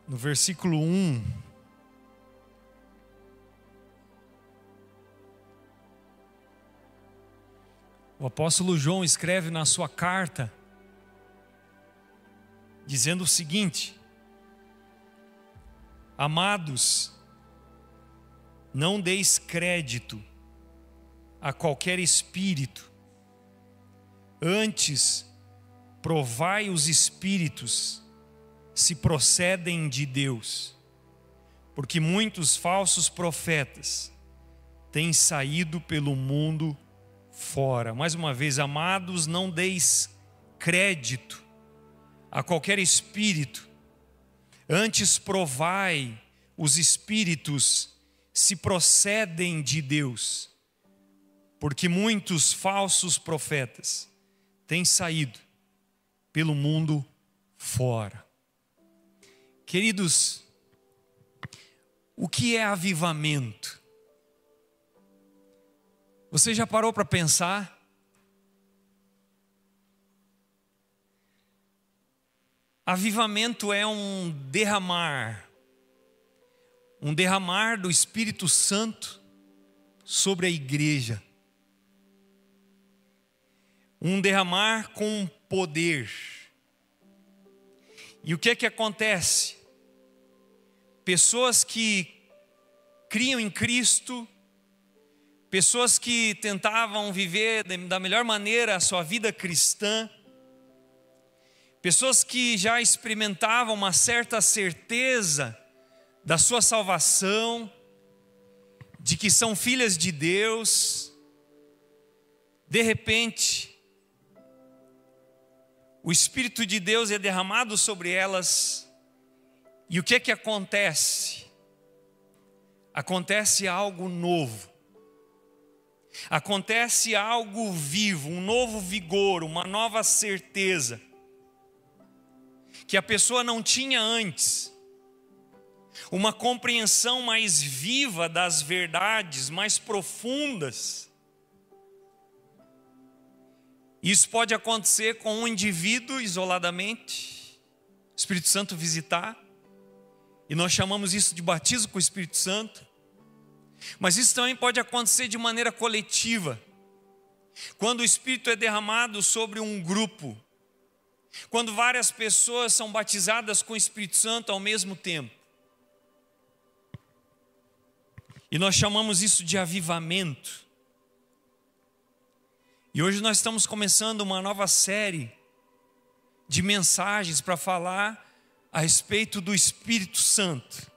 no versículo 1, o apóstolo João escreve na sua carta, dizendo o seguinte: amados, não deis crédito a qualquer espírito, antes provai os espíritos se procedem de Deus, porque muitos falsos profetas têm saído pelo mundo fora. Mais uma vez, amados, não deis crédito a qualquer espírito, antes provai os espíritos se procedem de Deus, porque muitos falsos profetas têm saído pelo mundo fora. Queridos, o que é avivamento? Você já parou para pensar? Avivamento é um derramar do Espírito Santo sobre a igreja. Um derramar com poder. E o que é que acontece? Pessoas que criam em Cristo, pessoas que tentavam viver da melhor maneira a sua vida cristã, pessoas que já experimentavam uma certa certeza da sua salvação, de que são filhas de Deus, de repente, o Espírito de Deus é derramado sobre elas, e o que é que acontece? Acontece algo novo, acontece algo vivo, um novo vigor, uma nova certeza, que a pessoa não tinha antes, uma compreensão mais viva das verdades, mais profundas. Isso pode acontecer com um indivíduo isoladamente, o Espírito Santo visitar, e nós chamamos isso de batismo com o Espírito Santo. Mas isso também pode acontecer de maneira coletiva, quando o Espírito é derramado sobre um grupo, quando várias pessoas são batizadas com o Espírito Santo ao mesmo tempo. E nós chamamos isso de avivamento. E hoje nós estamos começando uma nova série de mensagens para falar a respeito do Espírito Santo.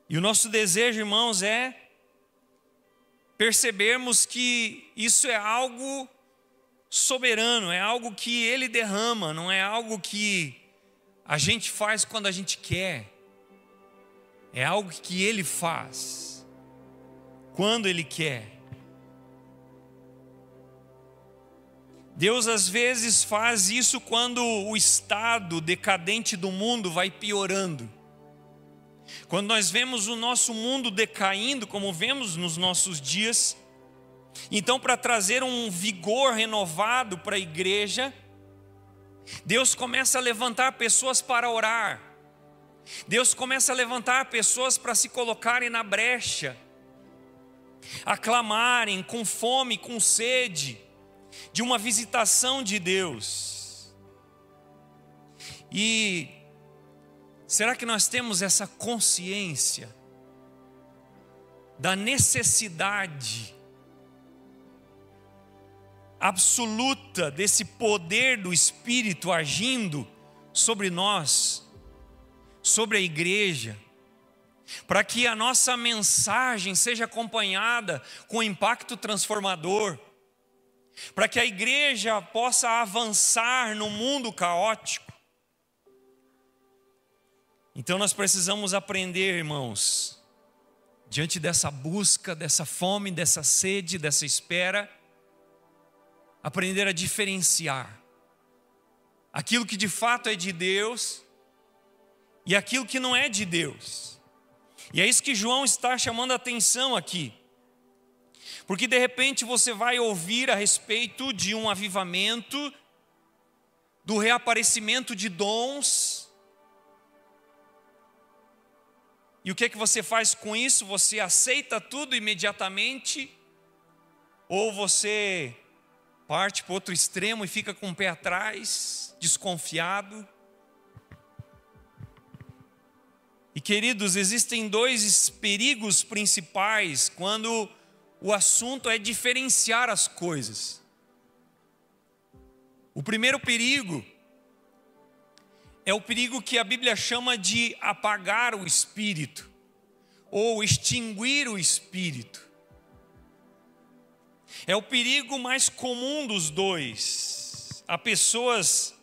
E o nosso desejo, irmãos, é percebermos que isso é algo soberano, é algo que Ele derrama, não é algo que a gente faz quando a gente quer. É algo que Ele faz quando Ele quer. Deus às vezes faz isso quando o estado decadente do mundo vai piorando. Quando nós vemos o nosso mundo decaindo, como vemos nos nossos dias, então, para trazer um vigor renovado para a igreja, Deus começa a levantar pessoas para orar. Deus começa a levantar pessoas para se colocarem na brecha, a clamarem com fome, com sede, de uma visitação de Deus. E será que nós temos essa consciência da necessidade absoluta desse poder do Espírito agindo sobre nós, sobre a igreja, para que a nossa mensagem seja acompanhada com impacto transformador, para que a igreja possa avançar no mundo caótico? Então nós precisamos aprender, irmãos, diante dessa busca, dessa fome, dessa sede, dessa espera, aprender a diferenciar aquilo que de fato é de Deus e aquilo que não é de Deus. E é isso que João está chamando a atenção aqui. Porque de repente você vai ouvir a respeito de um avivamento do reaparecimento de dons. E o que é que você faz com isso? Você aceita tudo imediatamente? Ou você parte para outro extremo e fica com o pé atrás, desconfiado? E queridos, existem dois perigos principais quando o assunto é diferenciar as coisas. O primeiro perigo é o perigo que a Bíblia chama de apagar o espírito, ou extinguir o espírito. É o perigo mais comum dos dois. Há pessoas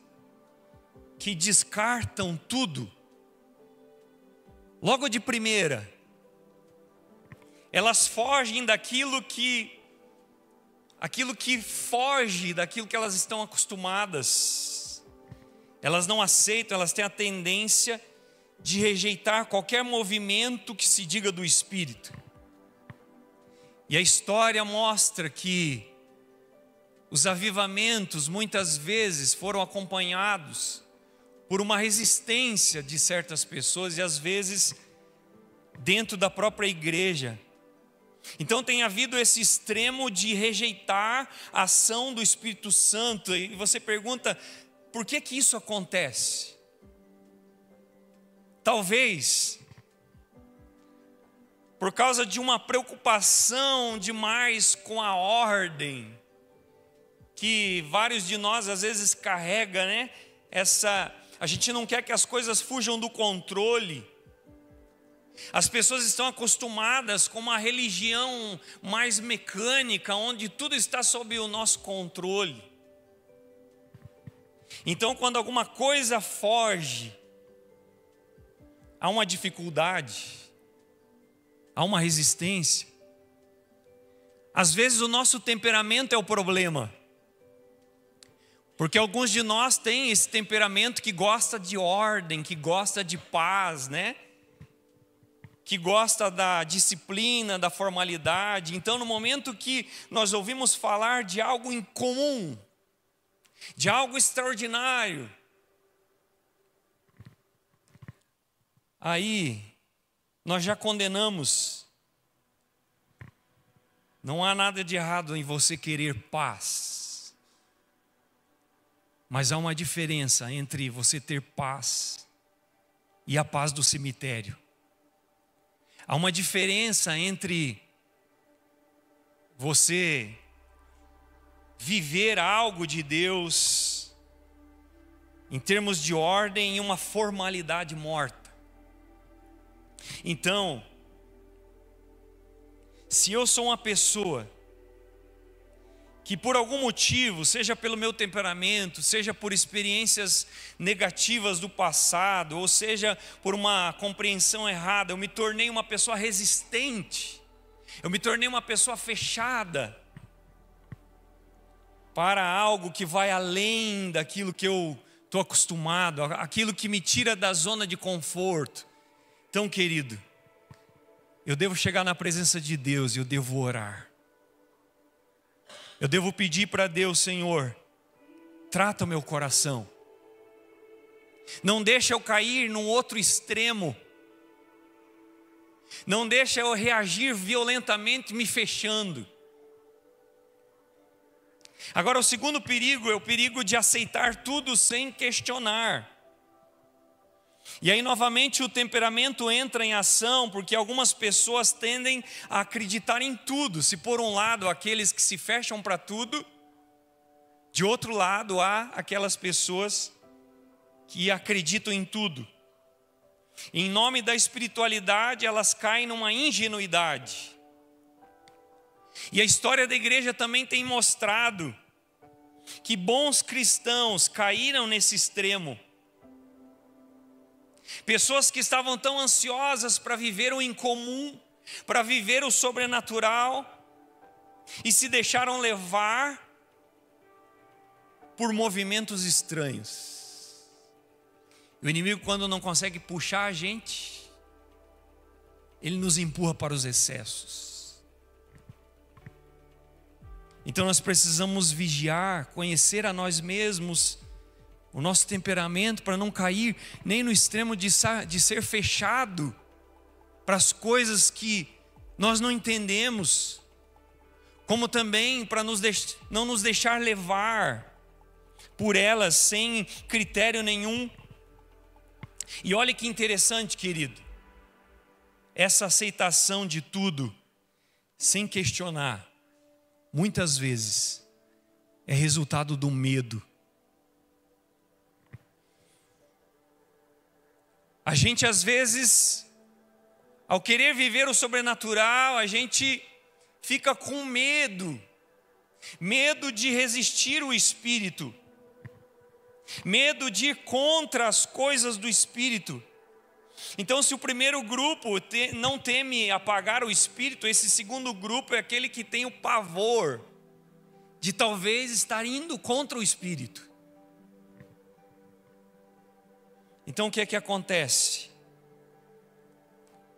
que descartam tudo. Logo de primeira, elas fogem daquilo que foge daquilo que elas estão acostumadas. Elas não aceitam, elas têm a tendência de rejeitar qualquer movimento que se diga do Espírito. E a história mostra que os avivamentos muitas vezes foram acompanhados por uma resistência de certas pessoas e às vezes dentro da própria igreja. Então tem havido esse extremo de rejeitar a ação do Espírito Santo. E você pergunta, por que que isso acontece? Talvez por causa de uma preocupação demais com a ordem, que vários de nós às vezes carrega, né? A gente não quer que as coisas fujam do controle. As pessoas estão acostumadas com uma religião mais mecânica, onde tudo está sob o nosso controle. Então, quando alguma coisa foge, há uma dificuldade, há uma resistência. Às vezes o nosso temperamento é o problema, porque alguns de nós têm esse temperamento que gosta de ordem, que gosta de paz, né? Que gosta da disciplina, da formalidade. Então, no momento que nós ouvimos falar de algo incomum, de algo extraordinário, aí nós já condenamos. Não há nada de errado em você querer paz, mas há uma diferença entre você ter paz e a paz do cemitério. Há uma diferença entre você viver algo de Deus em termos de ordem e uma formalidade morta. Então, se eu sou uma pessoa que por algum motivo, seja pelo meu temperamento, seja por experiências negativas do passado, ou seja por uma compreensão errada, eu me tornei uma pessoa resistente, eu me tornei uma pessoa fechada para algo que vai além daquilo que eu estou acostumado, aquilo que me tira da zona de conforto. Então, querido, eu devo chegar na presença de Deus e eu devo orar. Eu devo pedir para Deus, Senhor, trata o meu coração. Não deixa eu cair num outro extremo. Não deixa eu reagir violentamente me fechando. Agora o segundo perigo é o perigo de aceitar tudo sem questionar. E aí novamente o temperamento entra em ação, porque algumas pessoas tendem a acreditar em tudo. Se por um lado há aqueles que se fecham para tudo, de outro lado há aquelas pessoas que acreditam em tudo. Em nome da espiritualidade, elas caem numa ingenuidade. E a história da igreja também tem mostrado que bons cristãos caíram nesse extremo. Pessoas que estavam tão ansiosas para viver o incomum, para viver o sobrenatural, e se deixaram levar por movimentos estranhos. O inimigo, quando não consegue puxar a gente, ele nos empurra para os excessos. Então nós precisamos vigiar, conhecer a nós mesmos o nosso temperamento, para não cair nem no extremo de ser fechado para as coisas que nós não entendemos, como também para não nos deixar levar por elas sem critério nenhum. E olha que interessante, querido, essa aceitação de tudo, sem questionar, muitas vezes é resultado do medo. A gente às vezes, ao querer viver o sobrenatural, a gente fica com medo de resistir o Espírito, medo de ir contra as coisas do Espírito. Então, se o primeiro grupo não teme apagar o Espírito, esse segundo grupo é aquele que tem o pavor de talvez estar indo contra o Espírito. Então, o que é que acontece?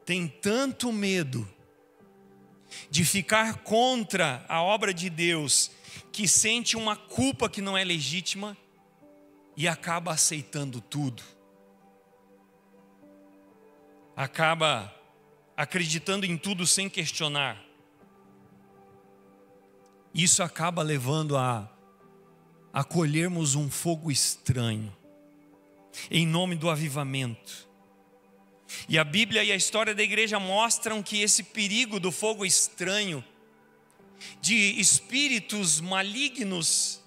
Tem tanto medo de ficar contra a obra de Deus, que sente uma culpa que não é legítima e acaba aceitando tudo. Acaba acreditando em tudo sem questionar. Isso acaba levando a colhermos um fogo estranho, em nome do avivamento. E a Bíblia e a história da igreja mostram que esse perigo do fogo estranho, de espíritos malignos,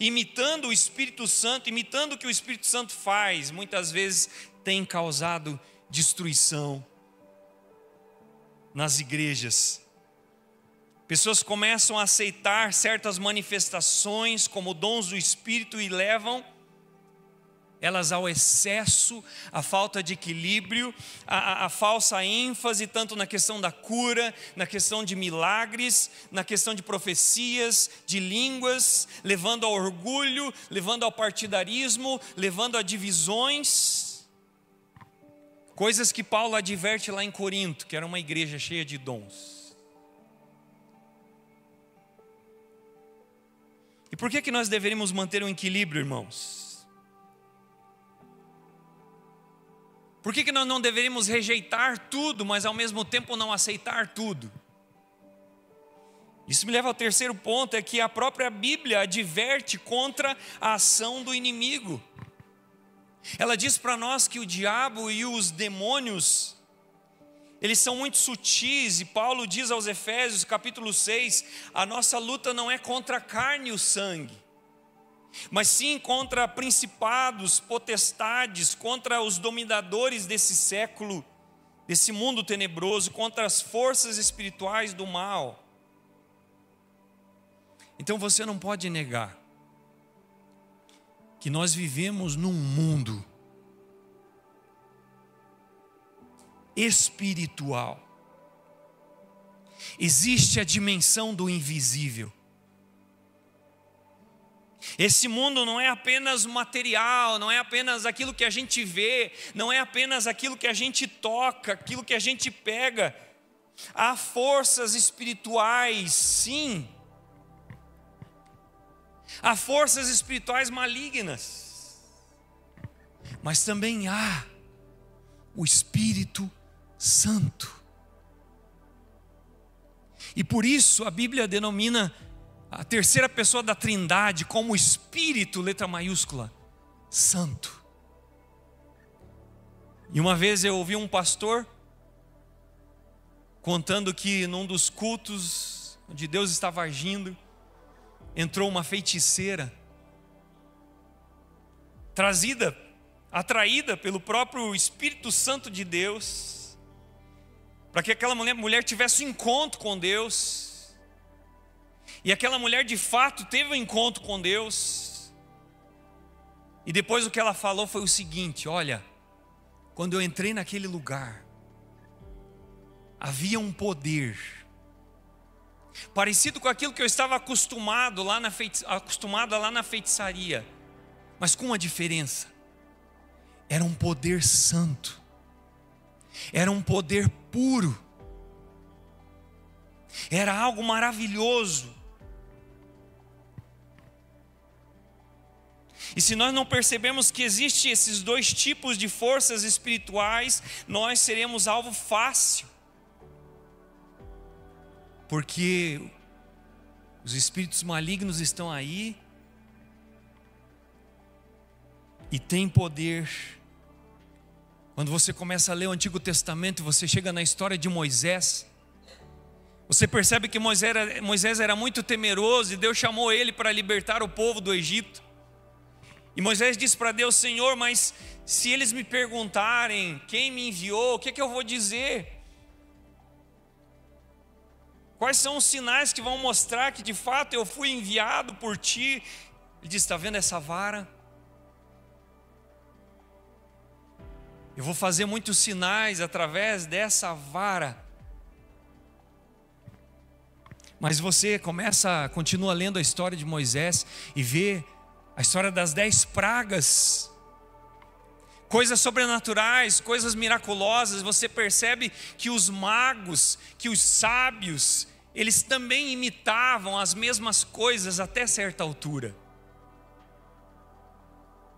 imitando o Espírito Santo, imitando o que o Espírito Santo faz, muitas vezes tem causado destruição nas igrejas. Pessoas começam a aceitar certas manifestações como dons do Espírito e levam elas ao excesso, à falta de equilíbrio, à falsa ênfase, tanto na questão da cura, na questão de milagres, na questão de profecias, de línguas, levando ao orgulho, levando ao partidarismo, levando a divisões. Coisas que Paulo adverte lá em Corinto, que era uma igreja cheia de dons. E por que nós deveríamos manter um equilíbrio, irmãos? Por que nós não deveríamos rejeitar tudo, mas ao mesmo tempo não aceitar tudo? Isso me leva ao terceiro ponto, é que a própria Bíblia adverte contra a ação do inimigo. Ela diz para nós que o diabo e os demônios, eles são muito sutis, e Paulo diz aos Efésios, capítulo 6, a nossa luta não é contra a carne e o sangue, mas sim contra principados, potestades, contra os dominadores desse século, desse mundo tenebroso, contra as forças espirituais do mal. Então você não pode negar que nós vivemos num mundo espiritual. Existe a dimensão do invisível. Esse mundo não é apenas material, não é apenas aquilo que a gente vê, não é apenas aquilo que a gente toca, aquilo que a gente pega. Há forças espirituais, sim. Há forças espirituais malignas. Mas também há o Espírito Santo. E por isso a Bíblia denomina a terceira pessoa da Trindade como Espírito, letra maiúscula, Santo. E uma vez eu ouvi um pastor contando que num dos cultos onde Deus estava agindo, entrou uma feiticeira, atraída pelo próprio Espírito Santo de Deus, para que aquela mulher tivesse um encontro com Deus. E aquela mulher de fato teve um encontro com Deus. E depois o que ela falou foi o seguinte: olha, quando eu entrei naquele lugar, havia um poder parecido com aquilo que eu estava acostumada lá na feitiçaria, mas com uma diferença: era um poder santo, era um poder puro, era algo maravilhoso. E se nós não percebemos que existem esses dois tipos de forças espirituais, nós seremos alvo fácil. Porque os espíritos malignos estão aí e têm poder. Quando você começa a ler o Antigo Testamento, você chega na história de Moisés, você percebe que Moisés era muito temeroso e Deus chamou ele para libertar o povo do Egito. E Moisés disse para Deus: Senhor, mas se eles me perguntarem quem me enviou, o que eu vou dizer? Quais são os sinais que vão mostrar que de fato eu fui enviado por ti? Ele disse: está vendo essa vara? Eu vou fazer muitos sinais através dessa vara. Mas você continua lendo a história de Moisés e vê a história das 10 pragas, coisas sobrenaturais, coisas miraculosas. Você percebe que os magos, que os sábios, eles também imitavam as mesmas coisas até certa altura.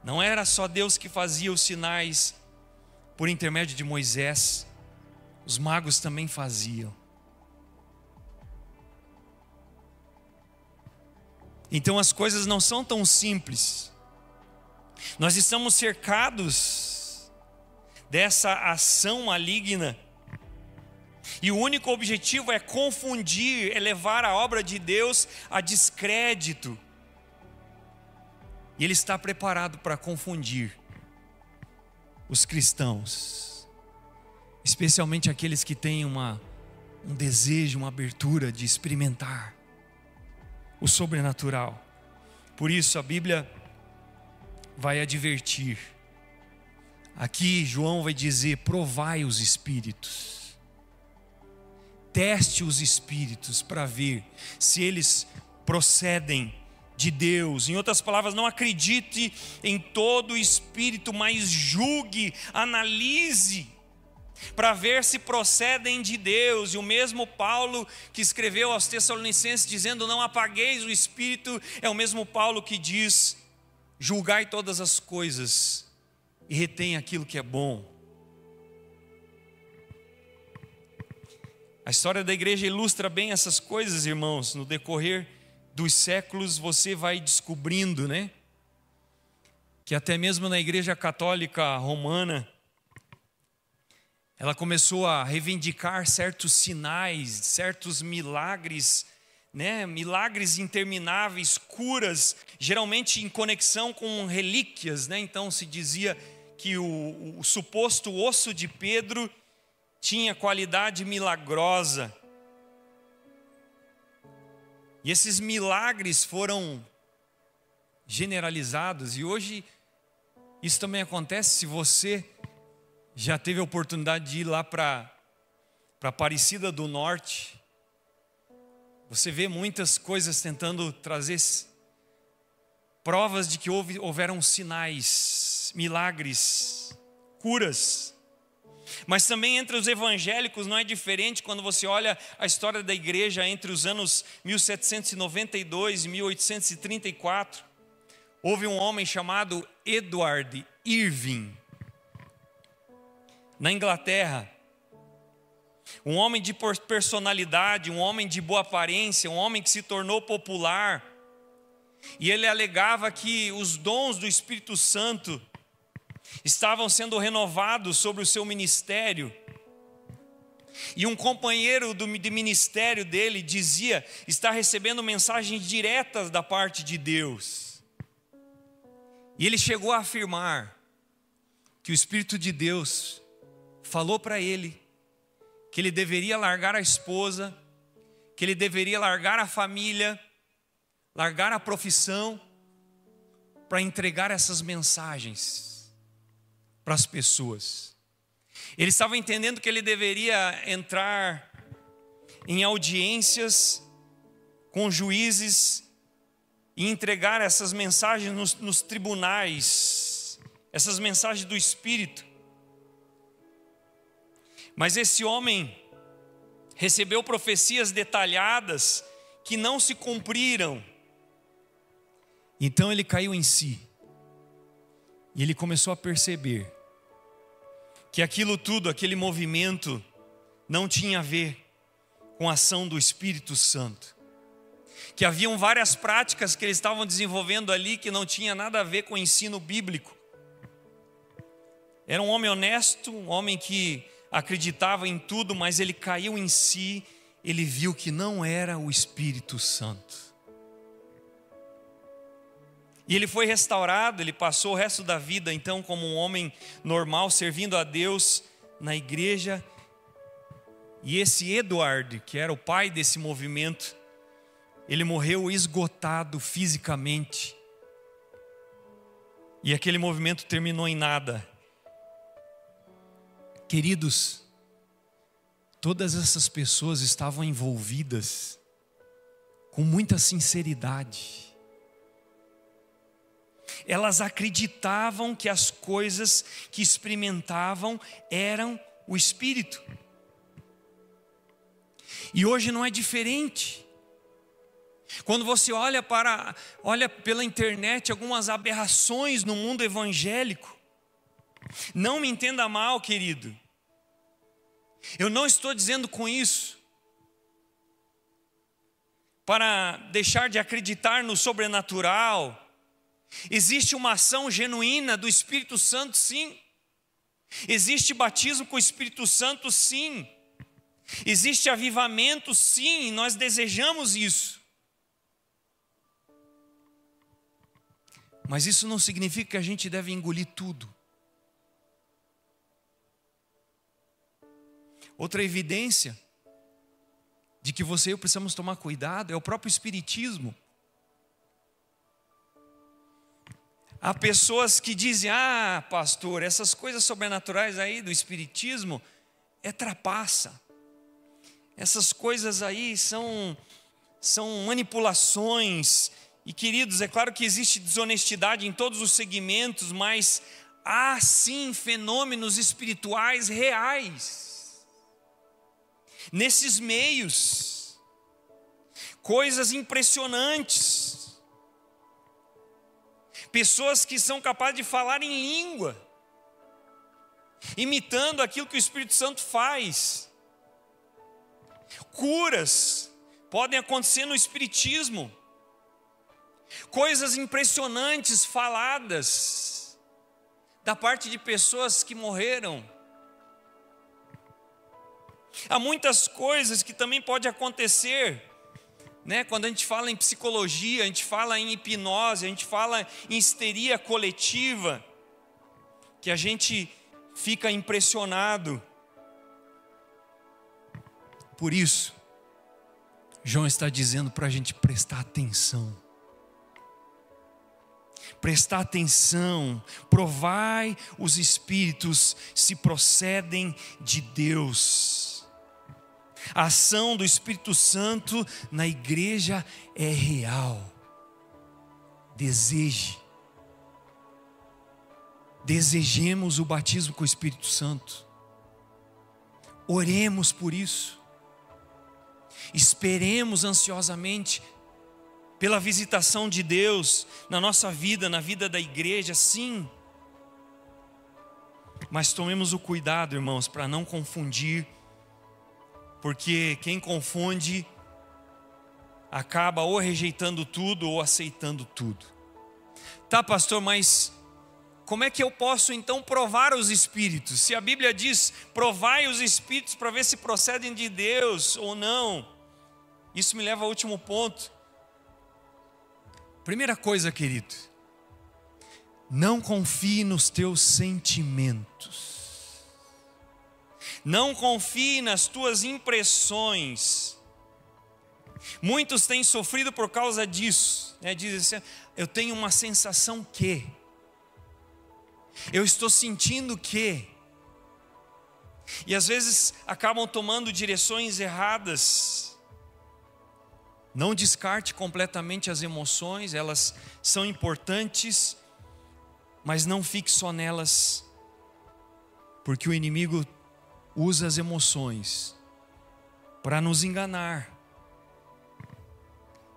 Não era só Deus que fazia os sinais por intermédio de Moisés, os magos também faziam. Então as coisas não são tão simples. Nós estamos cercados dessa ação maligna, e o único objetivo é confundir, é levar a obra de Deus a descrédito. E ele está preparado para confundir os cristãos, especialmente aqueles que têm um desejo, uma abertura de experimentar o sobrenatural. Por isso a Bíblia vai advertir. Aqui João vai dizer: provai os espíritos, teste os espíritos para ver se eles procedem de Deus. Em outras palavras, não acredite em todo espírito, mas julgue, analise, para ver se procedem de Deus. E o mesmo Paulo que escreveu aos Tessalonicenses dizendo: não apagueis o espírito, é o mesmo Paulo que diz: julgai todas as coisas e retém aquilo que é bom. A história da igreja ilustra bem essas coisas, irmãos. No decorrer dos séculos você vai descobrindo, que até mesmo na igreja católica romana, ela começou a reivindicar certos sinais, certos milagres, milagres intermináveis, curas, geralmente em conexão com relíquias, Então se dizia que o suposto osso de Pedro tinha qualidade milagrosa. E esses milagres foram generalizados, e hoje isso também acontece. Se você já teve a oportunidade de ir lá para Aparecida do Norte, você vê muitas coisas tentando trazer provas de que houveram sinais, milagres, curas. Mas também entre os evangélicos não é diferente. Quando você olha a história da igreja entre os anos 1792 e 1834, houve um homem chamado Edward Irving, na Inglaterra. Um homem de personalidade, um homem de boa aparência, um homem que se tornou popular. E ele alegava que os dons do Espírito Santo estavam sendo renovados sobre o seu ministério. E um companheiro de ministério dele dizia estar recebendo mensagens diretas da parte de Deus. E ele chegou a afirmar que o Espírito de Deus falou para ele que ele deveria largar a esposa, que ele deveria largar a família, largar a profissão, para entregar essas mensagens para as pessoas. Ele estava entendendo que ele deveria entrar em audiências com juízes e entregar essas mensagens nos tribunais, essas mensagens do Espírito. Mas esse homem recebeu profecias detalhadas que não se cumpriram. Então ele caiu em si E ele começou a perceber que aquilo tudo, aquele movimento, não tinha a ver com a ação do Espírito Santo. Que haviam várias práticas que eles estavam desenvolvendo ali que não tinha nada a ver com o ensino bíblico. Era um homem honesto, um homem que acreditava em tudo, mas ele caiu em si, ele viu que não era o Espírito Santo. E ele foi restaurado, ele passou o resto da vida então como um homem normal, servindo a Deus na igreja. E esse Edward, que era o pai desse movimento, ele morreu esgotado fisicamente. E aquele movimento terminou em nada. Queridos, todas essas pessoas estavam envolvidas com muita sinceridade. Elas acreditavam que as coisas que experimentavam eram o Espírito. E hoje não é diferente. Quando você olha pela internet algumas aberrações no mundo evangélico, não me entenda mal, querido. Eu não estou dizendo com isso para deixar de acreditar no sobrenatural. Existe uma ação genuína do Espírito Santo, sim. Existe batismo com o Espírito Santo, sim. Existe avivamento, sim. Nós desejamos isso. Mas isso não significa que a gente deve engolir tudo. Outra evidência de que você e eu precisamos tomar cuidado é o próprio espiritismo. Há pessoas que dizem: pastor, essas coisas sobrenaturais aí do espiritismo é trapaça. Essas coisas aí são manipulações. E queridos, é claro que existe desonestidade em todos os segmentos, mas há sim fenômenos espirituais reais nesses meios, coisas impressionantes, pessoas que são capazes de falar em língua, imitando aquilo que o Espírito Santo faz. Curas podem acontecer no espiritismo, coisas impressionantes faladas da parte de pessoas que morreram. Há muitas coisas que também podem acontecer, né? Quando a gente fala em psicologia, a gente fala em hipnose, a gente fala em histeria coletiva, que a gente fica impressionado. Por isso, João está dizendo para a gente prestar atenção. Prestar atenção, provai os espíritos se procedem de Deus. A ação do Espírito Santo na igreja é real. Desejemos o batismo com o Espírito Santo. Oremos por isso. Esperemos ansiosamente pela visitação de Deus na nossa vida, na vida da igreja, sim. Mas tomemos o cuidado, irmãos, para não confundir, porque quem confunde acaba ou rejeitando tudo ou aceitando tudo. Tá, pastor, mas como é que eu posso então provar os espíritos? Se a Bíblia diz, provai os espíritos para ver se procedem de Deus ou não. Isso me leva ao último ponto. Primeira coisa, querido, não confie nos teus sentimentos. Não confie nas tuas impressões. Muitos têm sofrido por causa disso, né? Dizem assim: eu tenho uma sensação que, eu estou sentindo que, e às vezes acabam tomando direções erradas. Não descarte completamente as emoções, elas são importantes, mas não fique só nelas, porque o inimigo usa as emoções para nos enganar.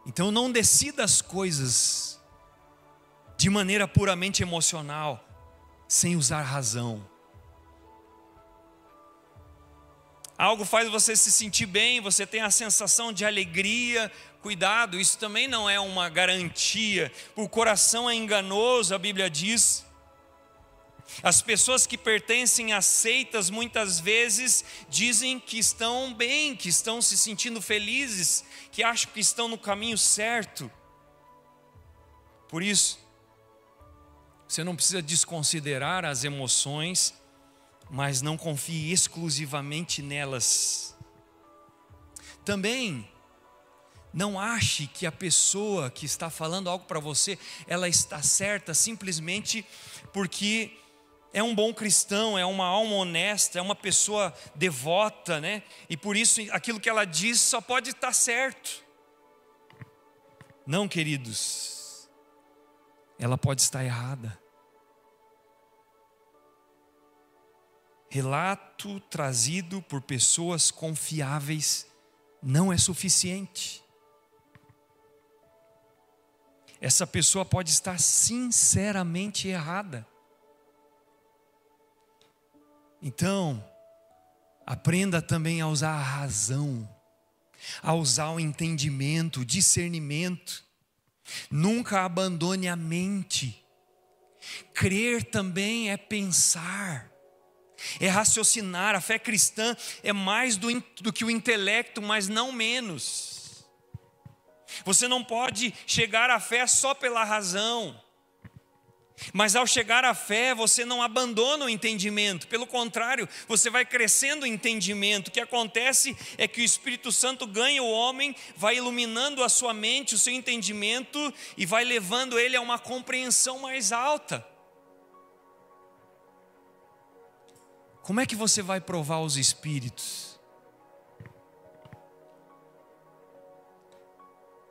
Então não decida as coisas de maneira puramente emocional. sem usar razão. Algo faz você se sentir bem, você tem a sensação de alegria. Cuidado, isso também não é uma garantia. O coração é enganoso, a Bíblia diz. As pessoas que pertencem a seitas muitas vezes dizem que estão bem, que estão se sentindo felizes, que acham que estão no caminho certo. Por isso, você não precisa desconsiderar as emoções, mas não confie exclusivamente nelas. Também, não ache que a pessoa que está falando algo para você, ela está certa simplesmente porque é um bom cristão, é uma alma honesta, é uma pessoa devota, né? E por isso aquilo que ela diz só pode estar certo. Não, queridos, ela pode estar errada. Relato trazido por pessoas confiáveis não é suficiente. Essa pessoa pode estar sinceramente errada. Então, aprenda também a usar a razão, a usar o entendimento, o discernimento. Nunca abandone a mente. Crer também é pensar, é raciocinar. A fé cristã é mais do que o intelecto, mas não menos. Você não pode chegar à fé só pela razão. Mas ao chegar à fé, você não abandona o entendimento. Pelo contrário, você vai crescendo o entendimento. O que acontece é que o Espírito Santo ganha o homem, vai iluminando a sua mente, o seu entendimento, e vai levando ele a uma compreensão mais alta. Como é que você vai provar os Espíritos?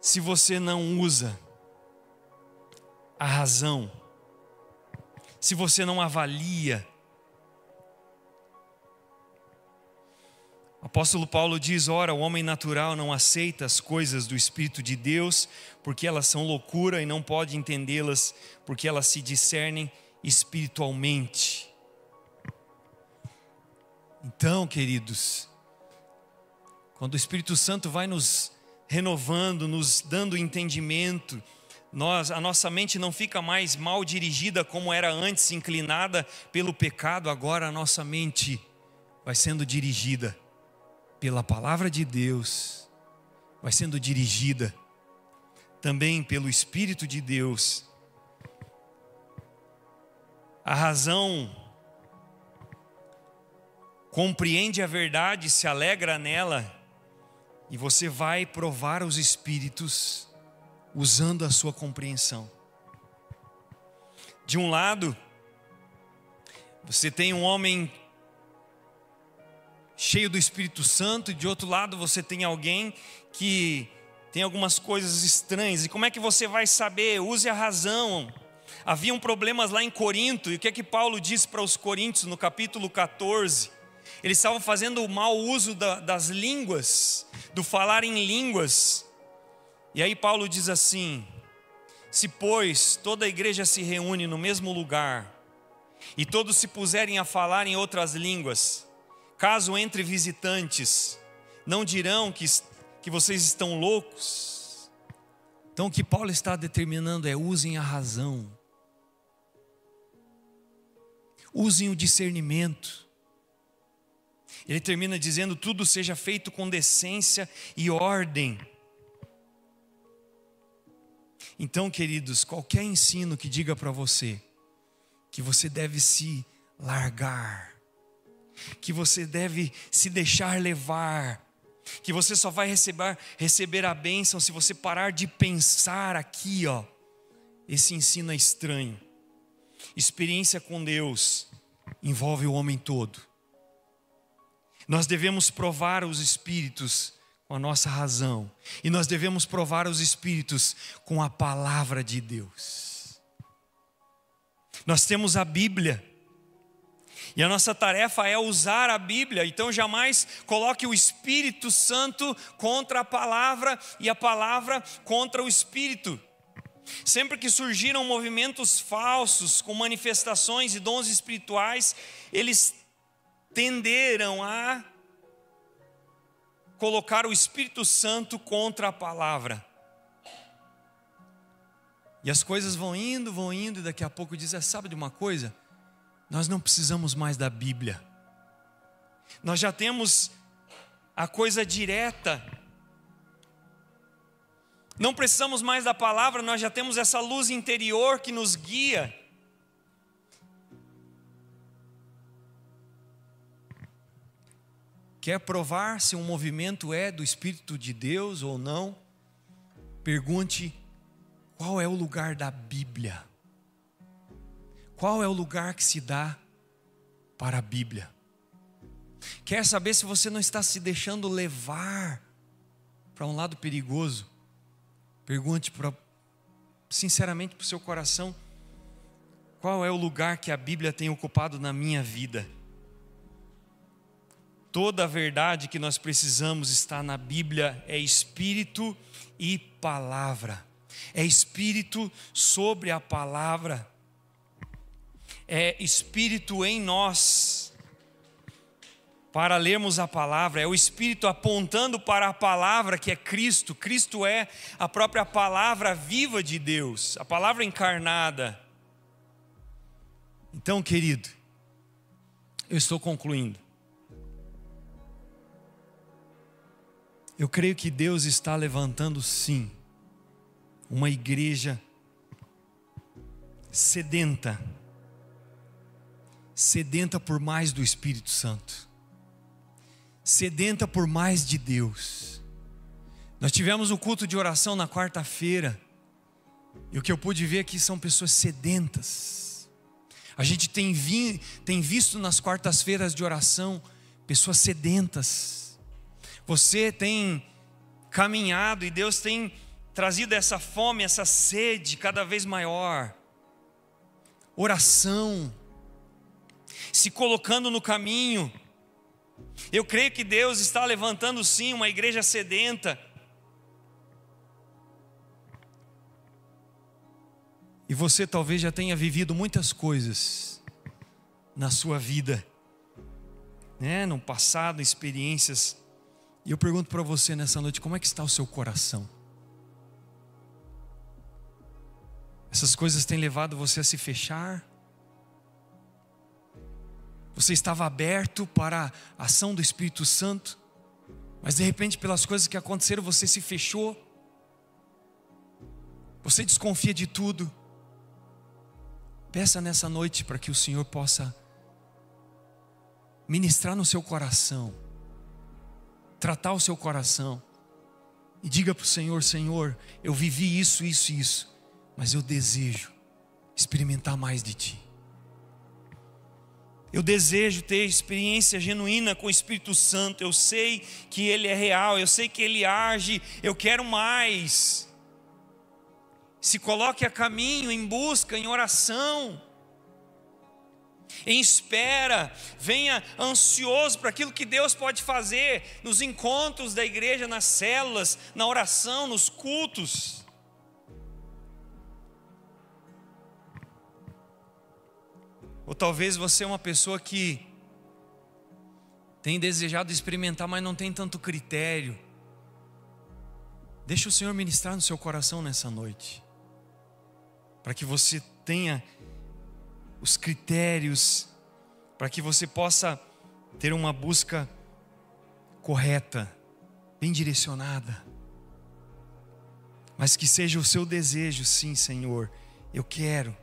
Se você não usa a razão, se você não avalia. O apóstolo Paulo diz: ora, o homem natural não aceita as coisas do Espírito de Deus, porque elas são loucura e não pode entendê-las, porque elas se discernem espiritualmente. Então, queridos, quando o Espírito Santo vai nos renovando, nos dando entendimento, a nossa mente não fica mais mal dirigida como era antes, inclinada pelo pecado. Agora a nossa mente vai sendo dirigida pela palavra de Deus, vai sendo dirigida também pelo Espírito de Deus. A razão compreende a verdade, se alegra nela, e você vai provar os Espíritos usando a sua compreensão. De um lado, você tem um homem cheio do Espírito Santo, e de outro lado você tem alguém que tem algumas coisas estranhas. E como é que você vai saber? Use a razão. Haviam problemas lá em Corinto, e o que é que Paulo disse para os coríntios no capítulo 14? Eles estavam fazendo o mau uso das línguas, do falar em línguas. E aí Paulo diz assim: se pois toda a igreja se reúne no mesmo lugar, e todos se puserem a falar em outras línguas, caso entre visitantes, não dirão que vocês estão loucos? Então o que Paulo está determinando é: usem a razão, usem o discernimento. Ele termina dizendo: tudo seja feito com decência e ordem. Então, queridos, qualquer ensino que diga para você que você deve se largar, que você deve se deixar levar, que você só vai receber a bênção se você parar de pensar aqui, esse ensino é estranho. Experiência com Deus envolve o homem todo. Nós devemos provar os Espíritos com a nossa razão, e nós devemos provar os Espíritos com a palavra de Deus. Nós temos a Bíblia, e a nossa tarefa é usar a Bíblia. Então jamais coloque o Espírito Santo contra a palavra e a palavra contra o Espírito. Sempre que surgiram movimentos falsos com manifestações e dons espirituais, eles tenderam a colocar o Espírito Santo contra a palavra. E as coisas vão indo, e daqui a pouco diz: sabe de uma coisa? Nós não precisamos mais da Bíblia. Nós já temos a coisa direta. Não precisamos mais da palavra, nós já temos essa luz interior que nos guia. Quer provar se um movimento é do Espírito de Deus ou não? Pergunte: qual é o lugar da Bíblia? Qual é o lugar que se dá para a Bíblia? Quer saber se você não está se deixando levar para um lado perigoso? Pergunte sinceramente para o seu coração: qual é o lugar que a Bíblia tem ocupado na minha vida? Toda a verdade que nós precisamos está na Bíblia, é Espírito e palavra. É Espírito sobre a palavra. É Espírito em nós para lermos a palavra. É o Espírito apontando para a palavra que é Cristo. Cristo é a própria palavra viva de Deus, a palavra encarnada. Então, querido, eu estou concluindo. Eu creio que Deus está levantando, sim, uma igreja sedenta por mais do Espírito Santo, sedenta por mais de Deus. Nós tivemos o culto de oração na quarta-feira, e o que eu pude ver aqui são pessoas sedentas. A gente tem visto nas quartas-feiras de oração pessoas sedentas. Você tem caminhado e Deus tem trazido essa fome, essa sede cada vez maior. Oração, se colocando no caminho. Eu creio que Deus está levantando sim uma igreja sedenta. E você talvez já tenha vivido muitas coisas na sua vida, né? No passado, experiências. E eu pergunto para você nessa noite: como é que está o seu coração? Essas coisas têm levado você a se fechar? Você estava aberto para a ação do Espírito Santo, mas de repente, pelas coisas que aconteceram, você se fechou? Você desconfia de tudo? Peça nessa noite para que o Senhor possa ministrar no seu coração, tratar o seu coração, e diga para o Senhor: Senhor, eu vivi isso, mas eu desejo experimentar mais de Ti. Eu desejo ter experiência genuína com o Espírito Santo. Eu sei que Ele é real, eu sei que Ele age, eu quero mais. Se coloque a caminho, em busca, em oração, em espera. Venha ansioso para aquilo que Deus pode fazer nos encontros da igreja, nas células, na oração, nos cultos. Ou talvez você é uma pessoa que tem desejado experimentar, mas não tem tanto critério. Deixa o Senhor ministrar no seu coração nessa noite, para que você tenha os critérios, para que você possa ter uma busca correta, bem direcionada. Mas que seja o seu desejo: sim, Senhor, eu quero.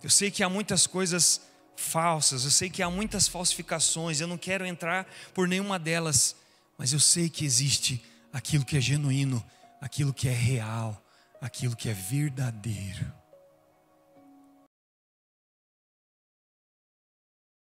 Eu sei que há muitas coisas falsas, eu sei que há muitas falsificações, eu não quero entrar por nenhuma delas, mas eu sei que existe aquilo que é genuíno, aquilo que é real, aquilo que é verdadeiro.